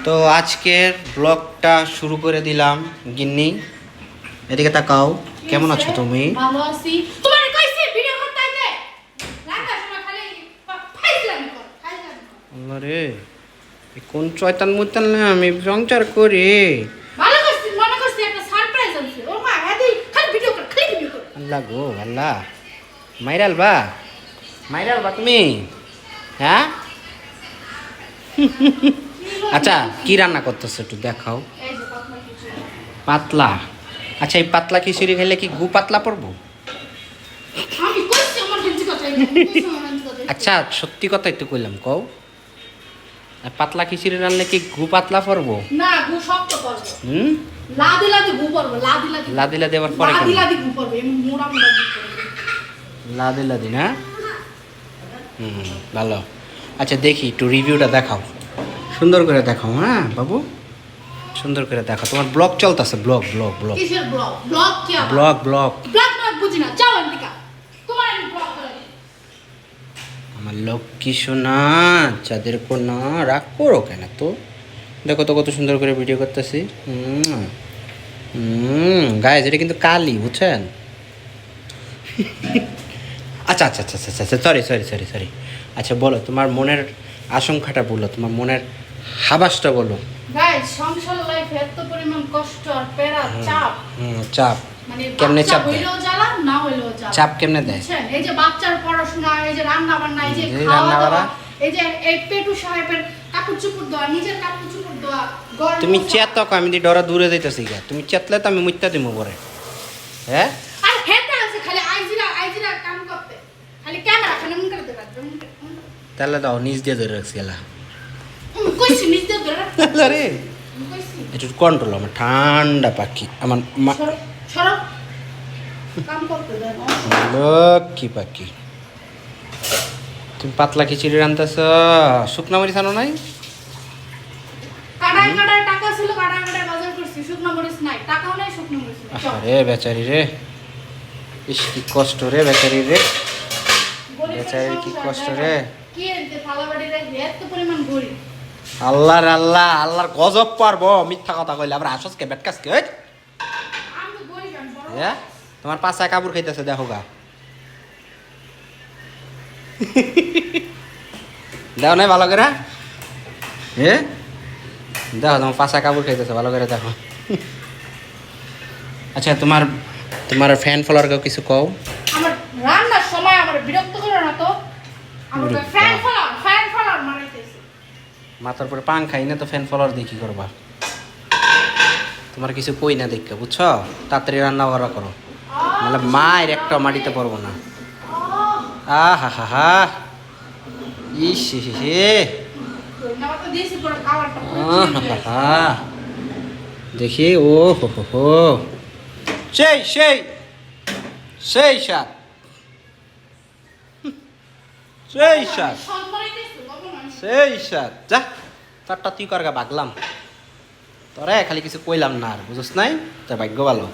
তো আজকের ব্লগটা শুরু করে দিলাম। গিন্নি এদিকে তাকাও, কেমন আছো তুমি? ভালো আছি। তোমার কইছি ভিডিও করতে আইতে লাগা সময় খালি ফাইজলামি কর। আরে কোন শয়তান মুতান না আমি সংসার করি। ভালো করছি, মনে করছি একটা সারপ্রাইজ আছে। ও মা হেদি খালি ভিডিও কর, খালি ভিডিও কর। আল্লাহ গো আল্লাহ, মাইরাল বা তুমি? হ্যাঁ আচ্ছা, কি রান্না করতেছো একটু দেখাও। এই যে পাতলা কিছু। পাতলা? আচ্ছা, এই পাতলা খিচুড়ি খেলে কি গু পাতলা পড়বো? আমি কইছি আমার হেদি কথা আচ্ছা সত্যি কথা একটু কইলাম, কও পাতলা খিচুড়ি রান্না কি গু পাতলা পড়বো? না, গু শক্ত করব। হুম, লাদি লাদি গু করব, লাদি লাদি। লাদি লাদি আবার পরে লাদি কেন? লাদি গু করব, এমন মোড়া মোড়া গু করব। লাদি লাদি না? ভালো। আচ্ছা দেখি একটু রিভিউটা দেখাও, সুন্দর করে দেখাও। হ্যাঁ বাবু, সুন্দর করে দেখাও। তোমার ব্লগ চলতেছে, ব্লগ ব্লগ ব্লগ কিসের ব্লগ? ব্লগ কি আবার? ব্লগ ব্লগ ব্লগ না বুঝি না, যাও এদিকে। তোমার আমি ব্লগ করে দিই। আমার লক্ষ্মী সোনা, যাদের কোনা রাগ করো কেন তো? দেখো তো কত সুন্দর করে ভিডিও করতেছি। গাইজ এটা কিন্তু কালি, বুঝছেন? আচ্ছা আচ্ছা আচ্ছা আচ্ছা আচ্ছা, সরি সরি সরি সরি। আচ্ছা বলো, তোমার মনের আশঙ্কাটা বলো, তোমার মনের হাবাসটা বলো। গাইস, সংসার লাইফে এত পরিমাণ কষ্ট আর প্যারা, চাপ। চাপ মানে কেমনে বাচ্চা চাপ দেয়? হইলেও জ্বালা, না হইলেও জ্বালা। চাপ কেমনে দেয়? বুঝছেন? এই যে বাচ্চার পড়াশোনা, এই যে রান্না বান্না, এই যে এই খাওয়া রান্না দাওয়া, বাড়া। এই যে এই পেটু সাহেবের কাপড় চোপড় দেওয়া, নিজের কাপড় চোপড় দেওয়া, ঘর তুমি মোছা। চেতক, আমি দি ডরা দূরে যাইতেছি গা। তুমি চেতলে তো আমি মুইতা দিমু পরে। হ্যাঁ আর হেটা আছে খালি আইজিরা কাম করতে। খালি ক্যামেরা খালি মন করতে পারবে। তাহলে দাও, নিজ দিয়ে ধরে রাখছি গেলা। কইছি নিজে ধরে। আরে কইছি। একটু কন্ট্রোল, আমার ঠান্ডা পাখি, আমার সরো সরো। কাম করতে দেন। লক্ষ্মী পাখি। তুমি পাতলা খিচুড়ি রান্তাছ, শুকনা মরিচ আনো নাই? কাটায় কাটায় টাকা ছিল, কাটায় কাটায় বাজার করছি, শুকনো মরিচ নাই, টাকাও নাই, শুকনো মরিচ নাই। চল। আরে বেচারি রে, ইস কি কষ্ট রে বেচারি রে, বেচারির কি কষ্ট রে। কি এতে থালাবাড়ি রাখবে এত পরিমাণ গরিব। আল্লাহর আল্লাহ, আল্লাহর গজব পারবো মিথ্যা কথা কইলে। আবার আসসকে বেটকাসকে ওই। আমি গরিব, আমি বড়। হ্যাঁ, তোমার পাছায় কাপড় খাইতেছে, দেখো গা। দেখো নাই ভালো করে? হ্যাঁ দেখো, তোমার পাছায় কাপড় খাইতেছে, ভালো করে দেখো। আচ্ছা, তোমার তোমার ফ্যান ফলোয়ারকেও কিছু কও। আমার রান্নার সময় আমার বিরক্ত করো না তো। আমার ওরে ফ্যান ফলার মারাইতেছে। মাথার উপরে পান খাই না তো ফ্যান ফলোয়ার দিয়ে কি করবা? তোমার কিছু কই না দেখে, বুঝছো? তাড়াতাড়ি রান্না করা করো, নাহলে মায়ের একটা মাটিতে পড়বো না। আহা হা হা, ইস হে, নাও তো দিয়েছি পুরো খাবারটা পুরো দেখি ও হো হো হো, সেই সেই সেই স্বাদ, সেই স্বাদ, সেই স্বাদ। যা তারটা তুই করগা, বাগলাম তোরে, খালি কিছু কইলাম না আর, বুঝছ নাই? তোর ভাগ্য ভালো।